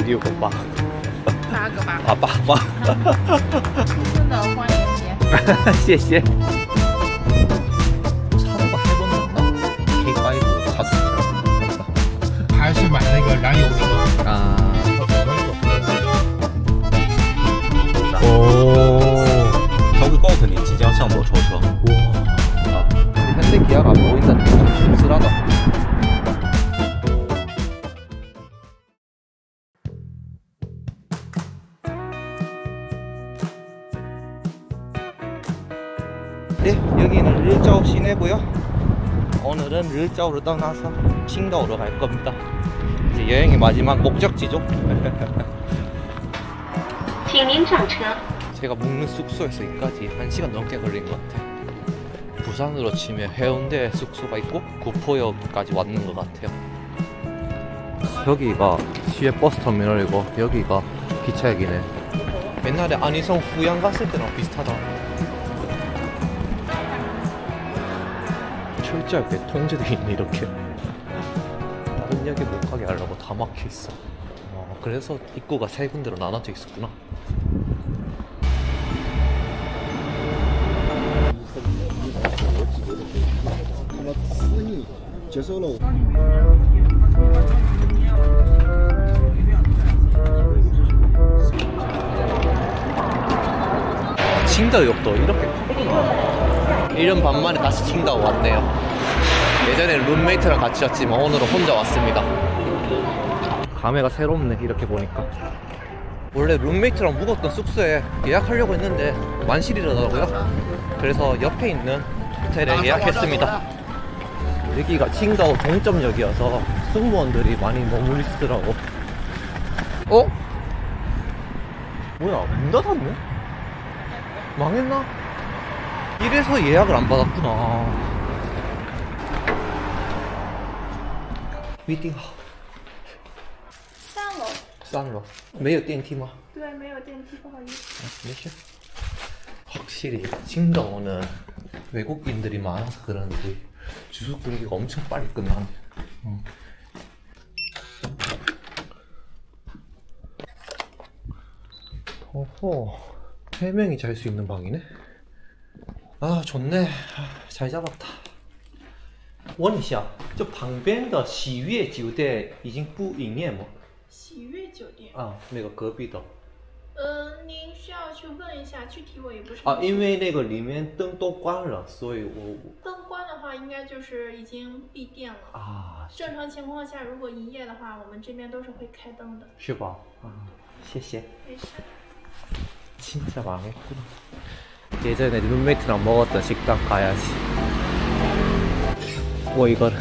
6个8。8个吧。啊8个。真的欢迎你。谢谢。차로가 3번 났나? K5 차주이라. 还是买那个燃油车。 아. 오. 저기 거거든요. 지정상 뭐 저서. 와. 현대 기아가 안 보인다는 게 좀 씁쓸하다. 네, 여기는 르짜오 시내고요. 오늘은 르짜오를 떠나서 칭다오로 갈 겁니다. 이제 여행의 마지막 목적지죠. 제가 묵는 숙소에서 여기까지 1시간 넘게 걸린 것 같아요. 부산으로 치면 해운대 숙소가 있고 구포역까지 왔는 것 같아요. 여기가 시외버스 터미널이고 여기가 기차역이네. 옛날에 안희성 후양 갔을 때랑 비슷하다. 철저하게 통제되어 있네. 이렇게 다른 역에 못 가게 하려고 다 막혀있어. 그래서 입구가 세 군데로 나눠져 있었구나. 칭다오역도 이렇게 크구나. 1년 반 만에 다시 칭다오 왔네요. 예전에 룸메이트랑 같이 왔지만 오늘은 혼자 왔습니다. 감회가 새롭네. 이렇게 보니까. 원래 룸메이트랑 묵었던 숙소에 예약하려고 했는데 만실이라더라고요. 그래서 옆에 있는 호텔에 예약했습니다. 여기가 칭다오 동점역이어서 승무원들이 많이 머무르시더라고. 어? 뭐야, 문 닫았네? 망했나? 이래서 예약을 안 받았구나. 미팅 3楼。3楼没有电梯吗？对，没有电梯，不好意思。没事. 확실히 칭다오는 외국인들이 많아서 그런지 주소 끊기가 엄청 빨리 끝나네. 어허, 3명이 잘 수 있는 방이네. 아, 좋네. 잘 잡았다. 问一下，就旁边的喜悦酒店已经不营业吗？喜悦酒店。啊，那个隔壁的。您需要去问一下，具体我也不是。因为那个里面灯都关了，所以我灯关的话，应该就是已经闭店了。啊，正常情况下，如果营业的话，我们这边都是会开灯的。是吧？啊，谢谢。没事。 진짜 망했구나. 예전에 룸메이트랑 먹었던 식당 가야지. 뭐 이거를.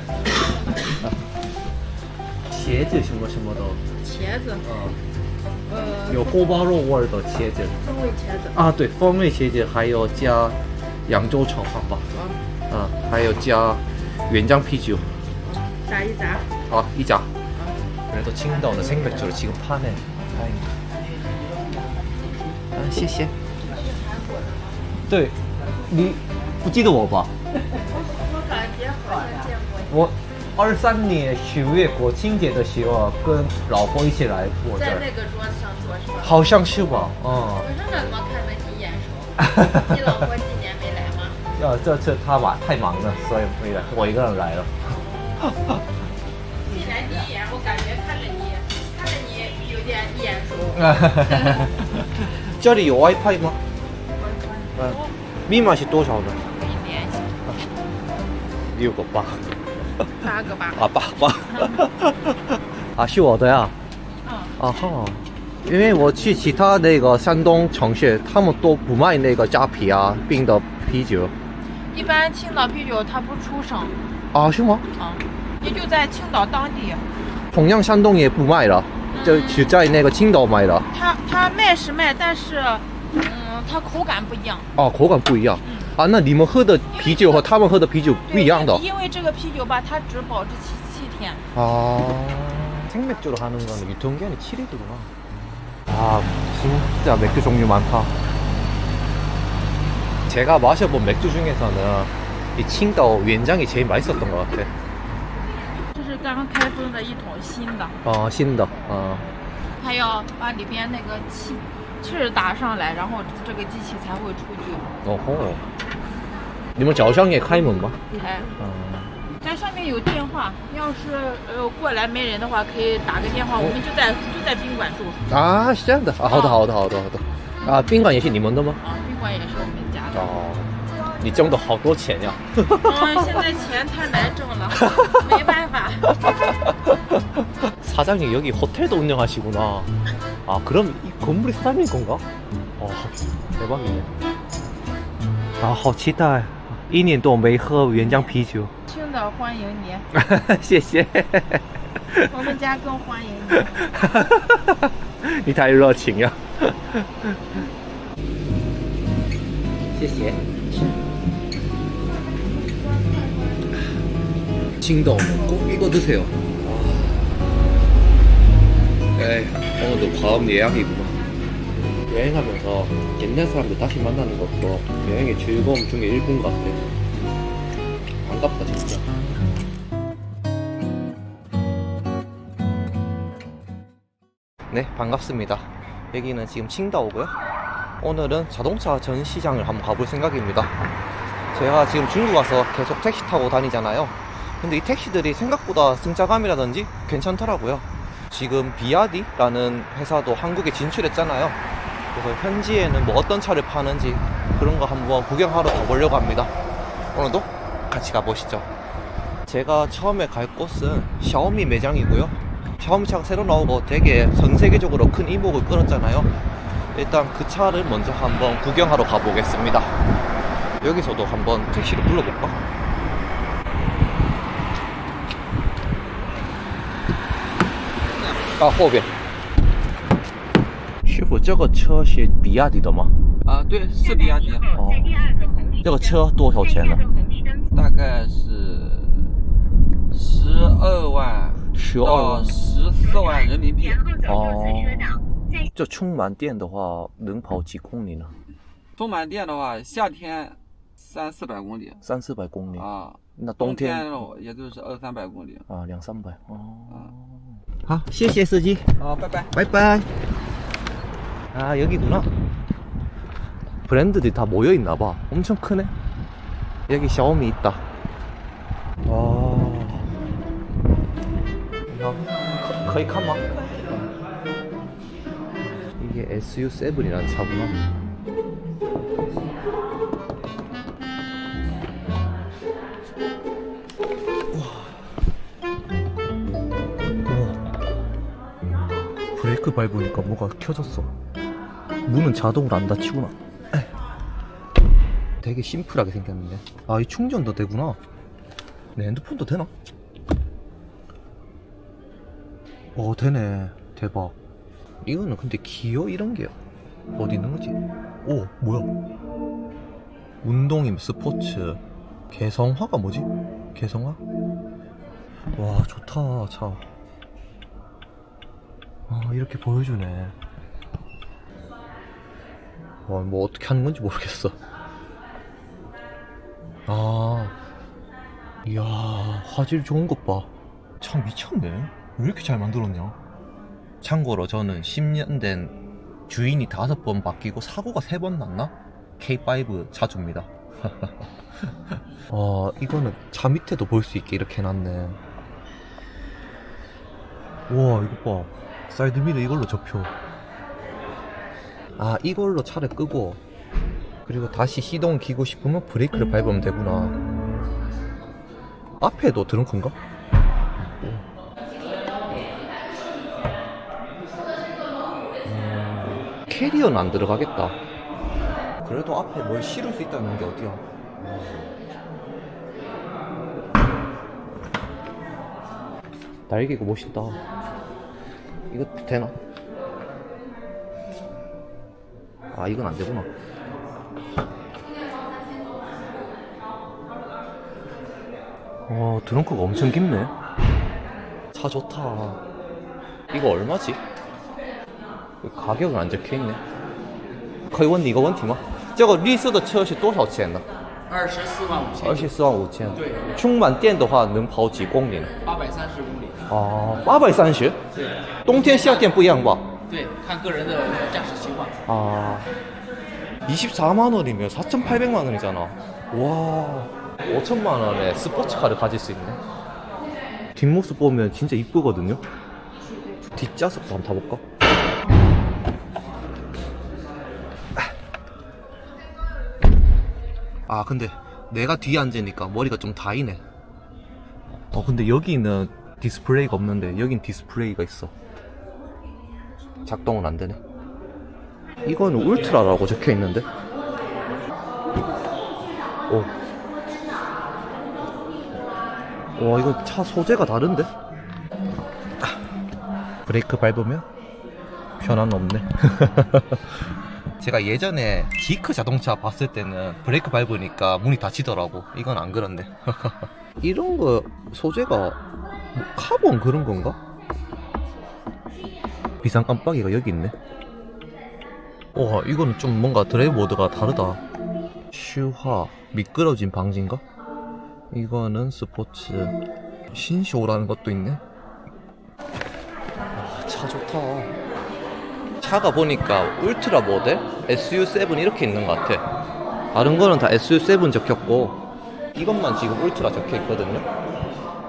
茄子什么什么的。茄子。有锅包肉味的茄子。风味茄子。啊，对，风味茄子，还有加扬州炒饭吧。还有加原浆啤酒。炸一炸。一炸. 그래도 칭다오는 생맥주를 지금 파네. 다행이다. 谢谢。对，你不记得我吧？我感觉好像见过。我23年9月国庆节的时候跟老婆一起来过这儿。在那个桌子上坐是吧？好像是吧？我说那怎么看着你眼熟？你老婆今年没来吗？这次她太忙了，所以没来，我一个人来了。进来第一眼，我感觉看着你有点眼熟。这里有 WiFi 吗？密码是多少呢？可以联系。6个8。8个吧。啊8。啊，是我的呀。啊哈，因为我去其他那个山东城市，他们都不卖那个扎啤啊冰的啤酒。一般青岛啤酒它不出省。啊，是吗？也就在青岛当地。同样山东也不卖了。 就只在那个青岛买的。它卖是卖，但是，它口感不一样。口感不一样。那你们喝的啤酒和他们喝的啤酒不一样的。因为这个啤酒吧，它只保质期7天。 생맥주로 하는 거는 유통기한이 7일이구나. 진짜 맥주 종류 많다. 제가 마셔본 맥주 중에서는 이 칭다오原浆이 제일 맛있었던 것 같아. 这是刚刚开封的一桶新的。新的。它要把里边那个气儿打上来，然后这个机器才会出去。哦吼，你们脚上也开门吗？开。这上面有电话，要是过来没人的话，可以打个电话。我们就在宾馆住。啊，是这样的啊，好的好的好的好的。啊，宾馆也是你们的吗？啊，宾馆也是我们家的。哦，你挣的好多钱呀！现在钱太难挣了，没办法。 사장님 여기 호텔도 운영하시구나. 아 그럼 이 건물이 사장님 건가? 대박이네. 好期待，1年多没喝原浆啤酒。青岛欢迎你，谢谢。我们家更欢迎你。你太热情了。谢谢。青岛꼭 이거 드세요. 에이, 오늘도 과음 예약이구나. 여행하면서 옛날 사람들 다시 만나는 것도 여행의 즐거움 중에 일부인 것 같아. 반갑다 진짜. 네, 반갑습니다. 여기는 지금 칭다오고요. 오늘은 자동차 전시장을 한번 가볼 생각입니다. 제가 지금 중국 와서 계속 택시 타고 다니잖아요. 근데 이 택시들이 생각보다 승차감이라든지 괜찮더라고요. 지금 비아디라는 회사도 한국에 진출했잖아요. 그래서 현지에는 뭐 어떤 차를 파는지 그런 거 한번 구경하러 가보려고 합니다. 오늘도 같이 가보시죠. 제가 처음에 갈 곳은 샤오미 매장이고요. 샤오미 차가 새로 나오고 되게 전 세계적으로 큰 이목을 끌었잖아요. 일단 그 차를 먼저 한번 구경하러 가보겠습니다. 여기서도 한번 택시를 불러볼까? 아, 后边。师傅，这个车是比亚迪的吗？啊，对，是比亚迪。哦，这个车多少钱呢？大概是12万到14万人民币。哦，这充满电的话能跑几公里呢？充满电的话，夏天300-400公里。300-400公里啊，那冬天也就是200-300公里。啊，200-300。哦。好，谢谢司机。好，拜拜。拜拜。아 여기구나. 브랜드들이 다 모여있나봐. 엄청 크네. 여기 샤오미 있다. 와. 거의 칸마. 이게 SU7이라는 차구나. 브레이크 밟으니까 뭐가 켜졌어. 문은 자동으로 안 닫히구나. 되게 심플하게 생겼는데. 아, 이 충전도 되구나. 내 핸드폰도 되나? 되네. 대박. 이거는 근데 기어 이런 게 어디 있는 거지? 오, 뭐야? 운동임 스포츠. 개성화가 뭐지? 개성화? 와, 좋다, 차. 아, 이렇게 보여주네. 와, 뭐 어떻게 하는 건지 모르겠어. 아, 이야, 화질 좋은 것 봐. 참 미쳤네. 왜 이렇게 잘 만들었냐? 참고로 저는 10년 된 주인이 5번 바뀌고 사고가 3번 났나? K5 차주입니다. 이거는 차 밑에도 볼 수 있게 이렇게 해놨네. 우와, 이거 봐. 사이드미러 이걸로 접혀. 아, 이걸로 차를 끄고 그리고 다시 시동을 켜고 싶으면 브레이크를 밟으면 되구나. 앞에도 드렁크인가? 캐리어는 안 들어가겠다. 그래도 앞에 뭘 실을 수 있다는 게 어디야. 날개가 멋있다. 이거 되나? 아, 이건 안 되구나. 트렁크가 엄청 깊네. 차 좋다. 이거 얼마지? 가격은 안 적혀있네. 可以问你一个问题吗？这个绿色的车是多少钱呢？24万5千。24万5千。对。充满电的话能跑几公里呢？ 830公里。哦，830？对。冬天夏天不一样吧？对，看个人的驾驶习惯。 아 24만 원이면 4,800만 원이잖아. 와 5천만 원에 스포츠카를 가질 수 있네. 뒷모습 보면 진짜 이쁘거든요. 뒷좌석도 한번 타볼까? 아 근데 내가 뒤에 앉으니까 머리가 좀 다이네. 근데 여기는 디스플레이가 없는데 여긴 디스플레이가 있어. 작동은 안 되네. 이거는 울트라라고 적혀 있는데. 오. 와 이거 차 소재가 다른데? 브레이크 밟으면 변화는 없네. 제가 예전에 지크 자동차 봤을 때는 브레이크 밟으니까 문이 닫히더라고. 이건 안 그렇네. 이런 거 소재가 뭐 카본 그런 건가? 비상 깜빡이가 여기 있네. 와 이거는 좀 뭔가 드라이브 모드가 다르다. 슈화 미끄러진 방지인가? 이거는 스포츠 신쇼라는 것도 있네. 차 좋다. 차가 보니까 울트라 모델, SU7 이렇게 있는 것 같아. 다른 거는 다 SU7 적혔고 이것만 지금 울트라 적혀 있거든요.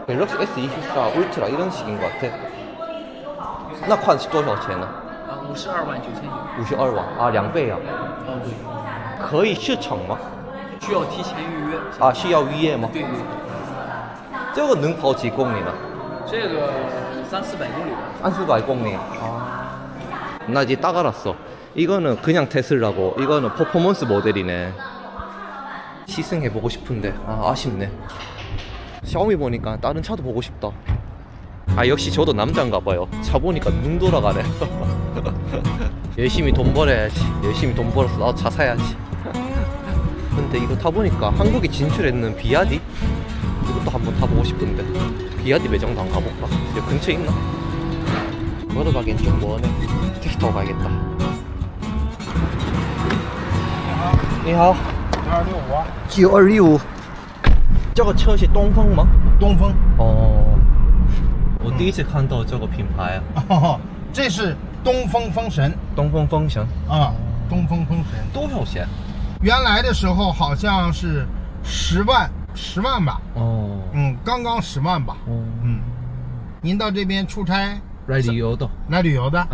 갤럭시 S24 울트라 이런 식인 것 같아. 那款是多少钱呢？ 52.999。 52万啊，2倍啊。对。可以试乘吗？需要提前预约。啊，需要预约吗？对对。这个能跑几公里呢？这个300-400公里吧。 300-400公里. 아. 나 이제 딱 알았어. 이거는 그냥 테슬라고 이거는 퍼포먼스 모델이네. 시승해보고 싶은데 아쉽네. 샤오미 보니까 다른 차도 보고 싶다. 아 역시 저도 남자인가봐요. 차 보니까 눈 돌아가네. 열심히 돈 벌어야지. 열심히 돈 벌어서 나도 차 사야지. 근데 이거 타보니까 한국에 진출했는 비아디? 이것도 한번 타보고 싶은데 비아디 매장도 한번 가볼까? 여기 근처에 있나? 걸어가기엔 좀 머네. 택시 타고 가야겠다. 你好 925啊， 925这个车是东风吗？东风。我第一次看到这个品牌啊。这是东风风神。东风风神啊，东风风神。多少钱？原来的时候好像是10万吧。刚刚10万吧。您到这边出差？来旅游的。来旅游的。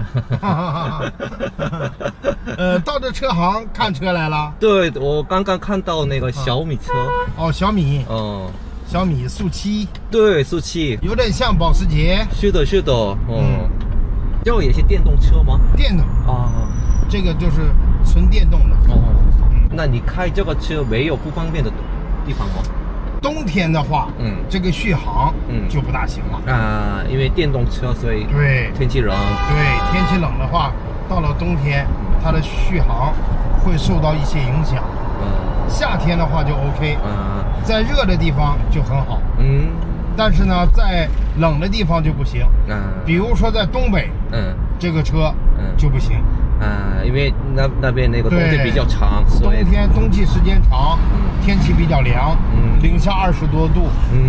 到这车行看车来了。对，我刚刚看到那个小米车。小米。小米速7。对，速7。有点像保时捷。是的，是的。这个也是电动车吗？电动啊，这个就是纯电动的。那你开这个车没有不方便的地方吗？冬天的话，这个续航，就不大行了啊，因为电动车，所以对天气冷，对天气冷的话，到了冬天，它的续航会受到一些影响。夏天的话就 OK，在热的地方就很好，但是呢，在冷的地方就不行，比如说在东北，这个车就不行。因为那边那个冬天比较长，所以冬季时间长，天气比较凉，零下20多度，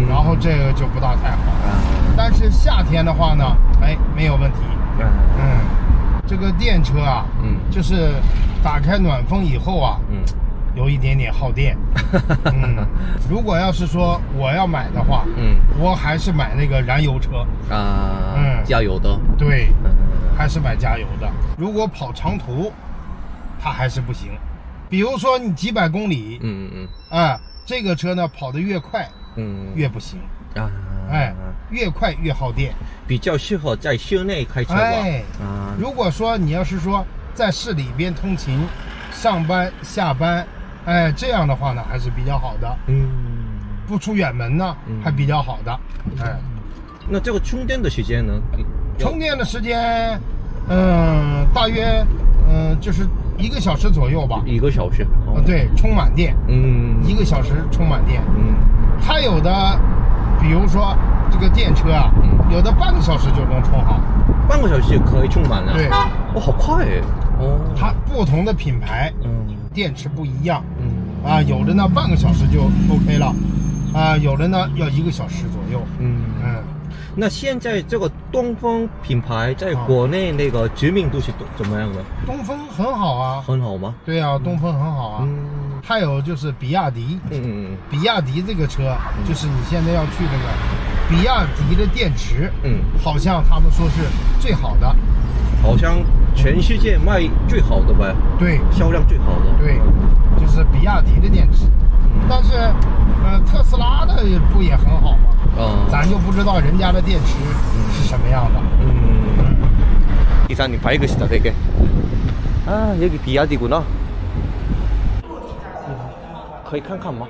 然后这个就不大太好。但是夏天的话呢，没有问题。这个电车啊，就是打开暖风以后啊，有一点点耗电。如果要是说我要买的话，我还是买那个燃油车啊，加油的。对。还是买加油的。如果跑长途，它还是不行。比如说你几百公里，这个车呢跑得越快，越不行啊。越快越耗电，比较适合在室内开车吧。如果说你要是说在市里边通勤、上班、下班，这样的话呢还是比较好的。不出远门呢，还比较好的。那这个充电的时间呢？充电的时间，大约就是1个小时左右吧。1个小时。对，充满电。1个小时充满电。它有的，比如说这个电车啊，有的半个小时就能充好。半个小时就可以充满了。对。好快哎。它不同的品牌，电池不一样。有的呢半个小时就 OK 了，有的呢要1个小时左右。那现在这个东风品牌在国内那个知名度是怎么样的？东风很好啊，很好吗？对啊，东风很好啊。还有就是比亚迪，比亚迪这个车，就是你现在要去那个比亚迪的电池，好像他们说是最好的，好像全世界卖最好的呗。对，销量最好的。对，就是比亚迪的电池。但是，特斯拉的不也很好吗？咱就不知道人家的电池是什么样的。기사님 밝으시다 되게. 아 여기 비야디구나. 可以看看吗？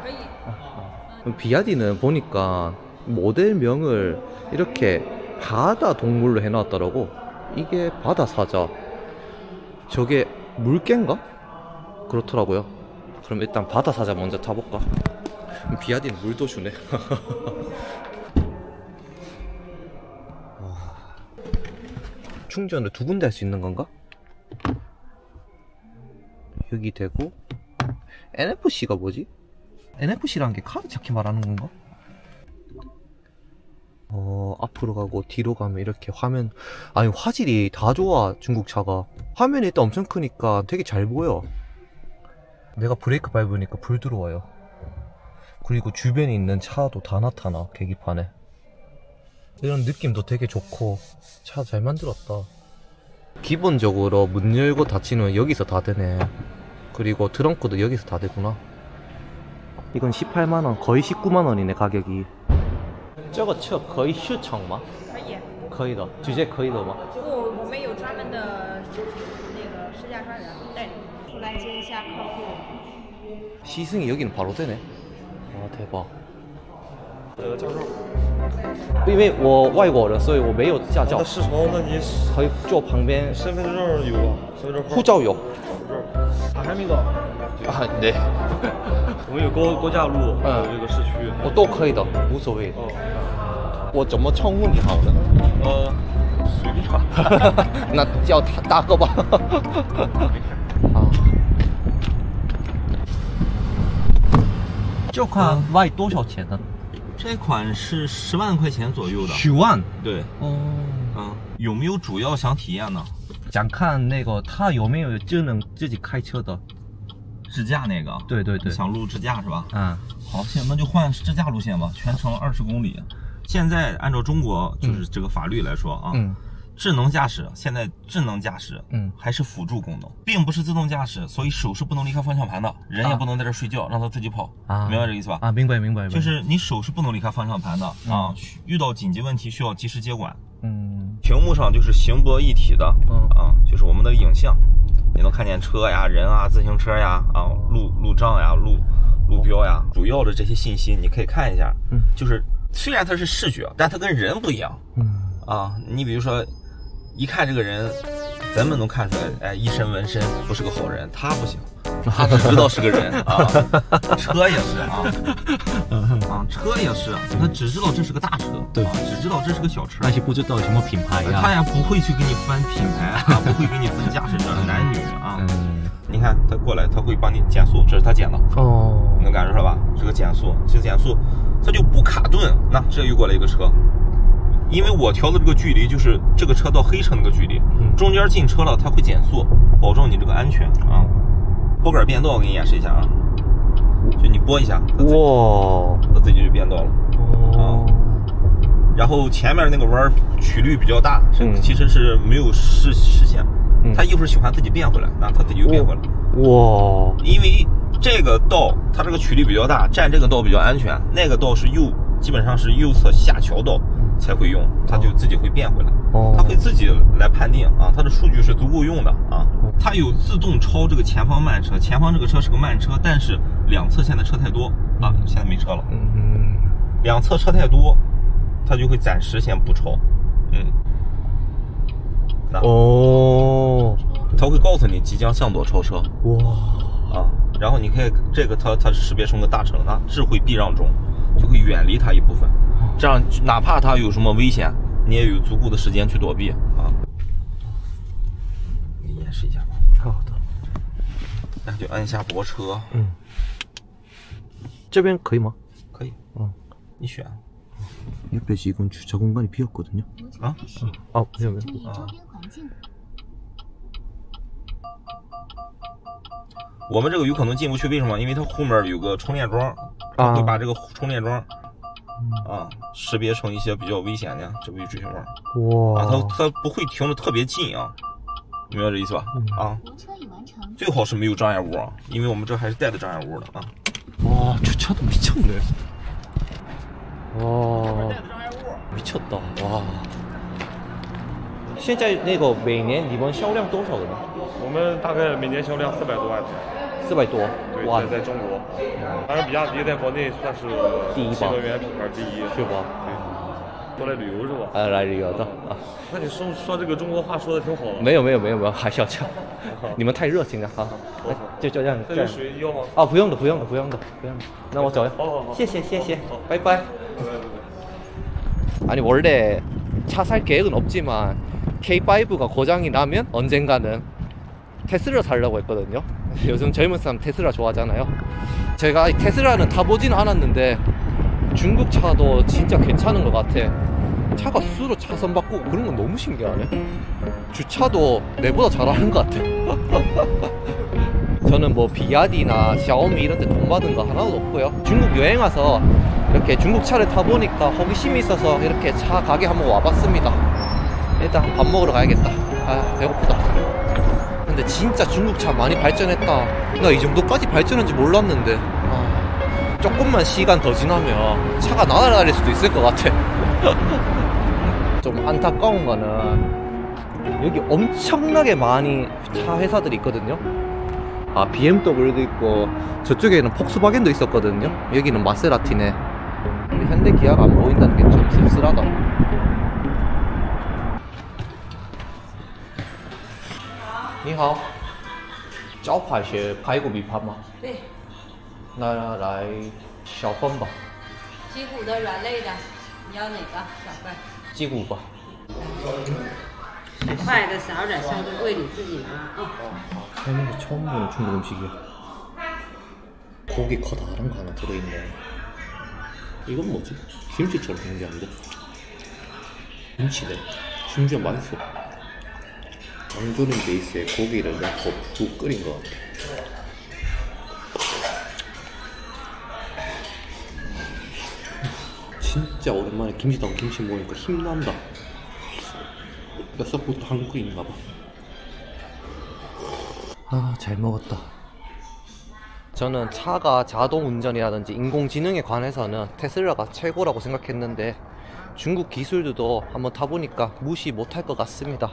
可以。비야디는 보니까 모델명을 이렇게 바다 동물로 해놨더라고. 이게 바다 사자. 저게 물개인가? 그렇더라고요. 그럼 일단 바다 사자 먼저 타볼까? 비야디는 물도 주네. 충전을 두 군데 할 수 있는 건가? 여기 되고 NFC가 뭐지? NFC라는 게 카드 찾기 말하는 건가? 앞으로 가고 뒤로 가면 이렇게 화면, 아니 화질이 다 좋아. 중국 차가 화면이 일단 엄청 크니까 되게 잘 보여. 내가 브레이크 밟으니까 불 들어와요. 그리고 주변에 있는 차도 다 나타나. 계기판에 이런 느낌도 되게 좋고 차 잘 만들었다. 기본적으로 문 열고 닫히는 여기서 다 되네. 그리고 트렁크도 여기서 다 되구나. 이건 18만원, 거의 19만원이네 가격이. 저거车可以试乘吗？可以。可以的，直接可以的吗？我们有专门的那个试驾商人带你出来接一下客户。 시승이 여기는 바로 되네. 와 대박. 驾照。因为我外国人，所以我没有驾照。那是从那你可以坐旁边。身份证有啊？身份证护照有。还没搞。啊，对。我们有高架路，有这个市区。我都可以的，无所谓。我怎么称呼你好呢？随便吧。那叫大哥吧。啊。这款卖多少钱呢？这款是10万块钱左右的。10万？对。有没有主要想体验呢？想看那个它有没有智能自己开车的？自驾那个？对对对。想录自驾是吧？好，那就换自驾路线吧，全程20公里。现在按照中国就是这个法律来说啊，智能驾驶现在智能驾驶还是辅助功能，并不是自动驾驶，所以手是不能离开方向盘的，人也不能在这睡觉，让它自己跑，明白这意思吧？啊，明白明白。就是你手是不能离开方向盘的啊，遇到紧急问题需要及时接管。屏幕上就是形博一体的，就是我们的影像，你能看见车呀、人啊、自行车呀、路障呀、路标呀，主要的这些信息你可以看一下。就是虽然它是视觉，但它跟人不一样。你比如说，一看这个人，咱们能看出来，一身纹身不是个好人，他不行。他只知道是个人啊，车也是车也是，他只知道这是个大车，对，只知道这是个小车，但是不知道什么品牌呀，他也不会去给你分品牌不会给你分驾驶者男女你看他过来，他会帮你减速，这是他减的你能感受到吧？这个减速，这个减速，它就不卡顿。那这又过来一个车，因为我调的这个距离就是这个车到黑车那个距离，中间进车了，它会减速，保证你这个安全拨杆变道我给你演示一下就你拨一下，它自己就变道了然后前面那个弯曲率比较大，其实是没有视线，它一会儿喜欢自己变回来，那它自己就变回来。因为这个道它这个曲率比较大，占这个道比较安全，那个道是基本上是右侧下桥道才会用，它就自己会变回来。它会自己来判定它的数据是足够用的它有自动超这个前方慢车，前方这个车是个慢车，但是两侧现在车太多现在没车了。两侧车太多，它就会暂时先不超。它会告诉你即将向左超车。然后你可以这个它识别成个大车智慧避让中，就会远离它一部分，这样哪怕它有什么危险，你也有足够的时间去躲避你演示一下吧。好的。那就按下泊车。这边可以吗？可以。你选。 옆에 지금 주차 공간이 비었거든요. 그냥啊。我们这个有可能进不去，为什么？因为它后面有个充电桩，会把这个充电桩识别成一些比较危险的这个追凶棒。哇！它不会停的特别近啊，明白这意思吧？最好是没有障碍物啊，因为我们这还是带的障碍物的啊。와 주차도 미쳤네. 와 미쳤다. 와. 现在那个每年你们销量多少个呢？我们大概每年销量400多万台。400多万。对，在中国，当然比亚迪在国内算是新能源品牌第一，是吧？过来旅游是吧？来旅游的啊。那你说这个中国话说的挺好的。没有，还是要讲。你们太热情了哈。就这样。这水要吗？不用的。那我走了。谢谢，拜拜。 아니 원래 차 살 계획은 없지만 K5가 고장이 나면 언젠가는 테슬라 살려고 했거든요. 요즘 젊은 사람 테슬라 좋아하잖아요. 제가 테슬라는 타보지는 않았는데 중국 차도 진짜 괜찮은 것 같아. 차가 스스로 차선 바꾸고 그런 건 너무 신기하네. 주차도 내보다 잘하는 것 같아. 저는 뭐 비야디나 샤오미 이런 데 돈 받은 거 하나도 없고요. 중국 여행 와서 이렇게 중국 차를 타보니까 호기심이 있어서 이렇게 차 가게 한번 와봤습니다. 일단 밥 먹으러 가야겠다. 배고프다. 근데 진짜 중국 차 많이 발전했다. 나 이 정도까지 발전한지 몰랐는데 조금만 시간 더 지나면 차가 날아다닐 수도 있을 것 같아. 좀 안타까운 거는 여기 엄청나게 많이 차 회사들이 있거든요. BMW도 있고 저쪽에는 폭스바겐도 있었거든요. 여기는 마세라티네. 근데 현대 기아가 안 보인다는 게 좀 씁쓸하다. 니하오, 招牌是排骨米饭吗？对。那来小份吧。鸡骨的软肋的，你要哪个？小份。鸡骨吧。快的少点，稍微贵你自己拿啊。 살면서 처음 보는 중국 음식이야. 고기 커다란 거 하나 들어있네. 이건 뭐지? 김치처럼 생겼는데? 김치네. 심지어 맛있어. 장조림 베이스에 고기를 넣고 푹 끓인 것 같아. 진짜 오랜만에 김치당 김치 먹으니까 힘난다. 뼛속부터 한국인인가 봐. 잘 먹었다. 저는 차가 자동 운전이라든지 인공지능에 관해서는 테슬라가 최고라고 생각했는데 중국 기술들도 한번 타보니까 무시 못할 것 같습니다.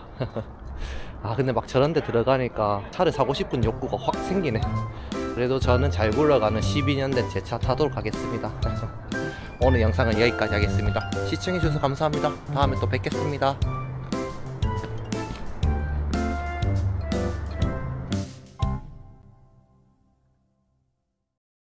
근데 막 저런 데 들어가니까 차를 사고 싶은 욕구가 확 생기네. 그래도 저는 잘 굴러가는 12년 된 제 차 타도록 하겠습니다. 오늘 영상은 여기까지 하겠습니다. 시청해주셔서 감사합니다. 다음에 또 뵙겠습니다.